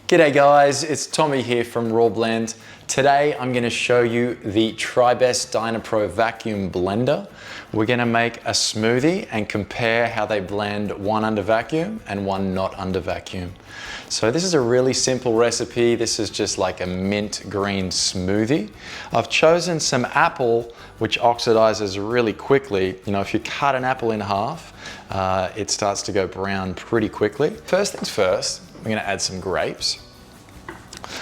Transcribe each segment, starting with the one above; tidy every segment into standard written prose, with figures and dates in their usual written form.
G'day guys, it's Tommy here from Raw Blend. Today I'm going to show you the Tribest Dynapro vacuum blender. We're going to make a smoothie and compare how they blend one under vacuum and one not under vacuum. So this is a really simple recipe. This is just like a mint green smoothie. I've chosen some apple which oxidizes really quickly. You know, if you cut an apple in half, it starts to go brown pretty quickly. First things first, I'm going to add some grapes.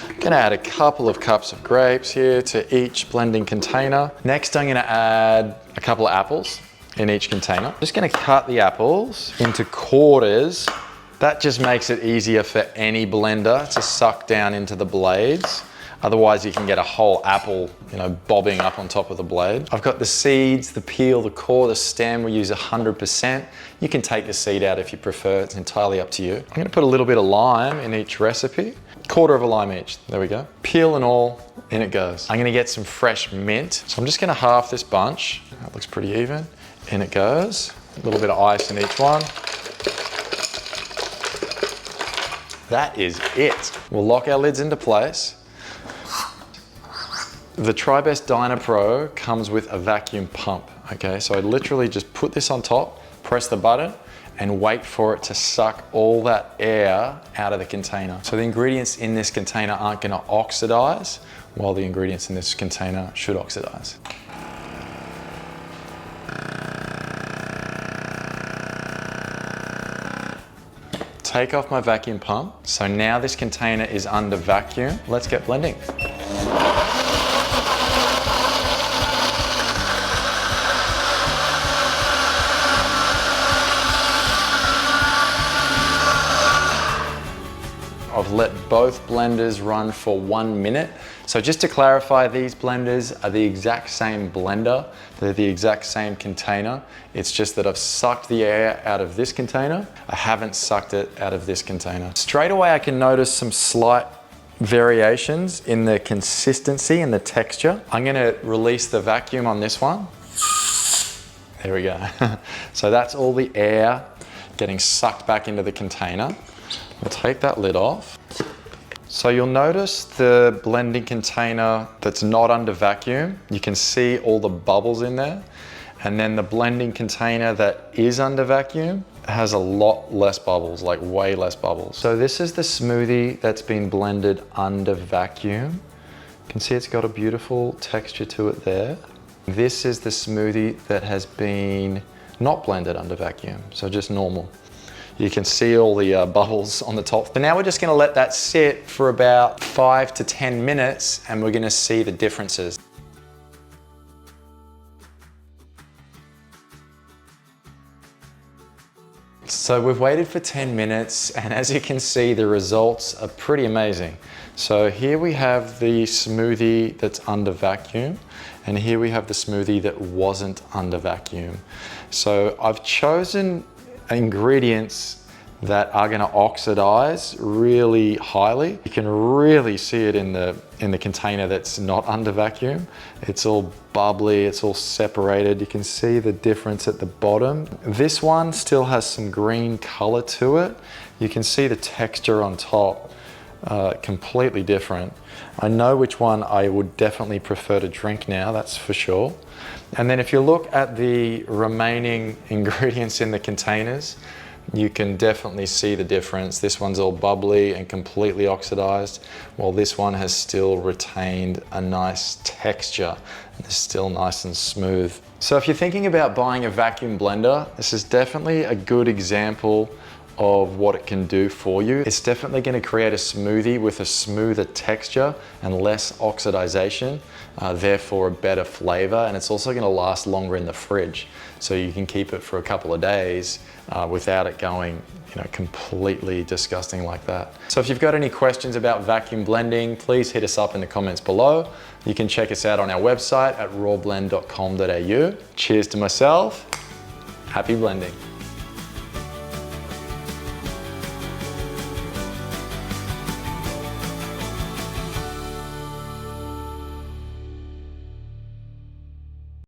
I'm going to add a couple of cups of grapes here to each blending container. Next, I'm going to add a couple of apples in each container. I'm just going to cut the apples into quarters. That just makes it easier for any blender to suck down into the blades. Otherwise, you can get a whole apple, bobbing up on top of the blade. I've got the seeds, the peel, the core, the stem. We use 100%. You can take the seed out if you prefer. It's entirely up to you. I'm going to put a little bit of lime in each recipe. Quarter of a lime each. There we go. Peel and all, in it goes. I'm going to get some fresh mint. So I'm just going to half this bunch. That looks pretty even. In it goes. A little bit of ice in each one. That is it. We'll lock our lids into place. The Tribest Dynapro comes with a vacuum pump, okay? So I literally just put this on top, press the button, and wait for it to suck all that air out of the container. So the ingredients in this container aren't gonna oxidize, while the ingredients in this container should oxidize. Take off my vacuum pump. So now this container is under vacuum. Let's get blending. I've let both blenders run for 1 minute. So just to clarify, these blenders are the exact same blender. They're the exact same container. It's just that I've sucked the air out of this container. I haven't sucked it out of this container. Straight away, I can notice some slight variations in the consistency and the texture. I'm gonna release the vacuum on this one. There we go. So that's all the air getting sucked back into the container. We'll take that lid off. So you'll notice the blending container that's not under vacuum, you can see all the bubbles in there. And then the blending container that is under vacuum has a lot less bubbles, like way less bubbles. So this is the smoothie that's been blended under vacuum. You can see it's got a beautiful texture to it there. This is the smoothie that has been not blended under vacuum, so just normal. You can see all the bubbles on the top. So now we're just gonna let that sit for about 5 to 10 minutes and we're gonna see the differences. So we've waited for 10 minutes and as you can see, the results are pretty amazing. So here we have the smoothie that's under vacuum and here we have the smoothie that wasn't under vacuum. So I've chosen ingredients that are going to oxidize really highly. You can really see it in the container that's not under vacuum. It's all bubbly, it's all separated. You can see the difference at the bottom. This one still has some green color to it. You can see the texture on top, completely different. I know which one I would definitely prefer to drink now, that's for sure. And then if you look at the remaining ingredients in the containers, you can definitely see the difference. This one's all bubbly and completely oxidized, while this one has still retained a nice texture and is still nice and smooth. So if you're thinking about buying a vacuum blender, this is definitely a good example of what it can do for you. It's definitely going to create a smoothie with a smoother texture and less oxidization, therefore a better flavor, and it's also going to last longer in the fridge. So you can keep it for a couple of days without it going completely disgusting like that. So if you've got any questions about vacuum blending, please hit us up in the comments below. You can check us out on our website at rawblend.com.au. Cheers to myself. Happy blending.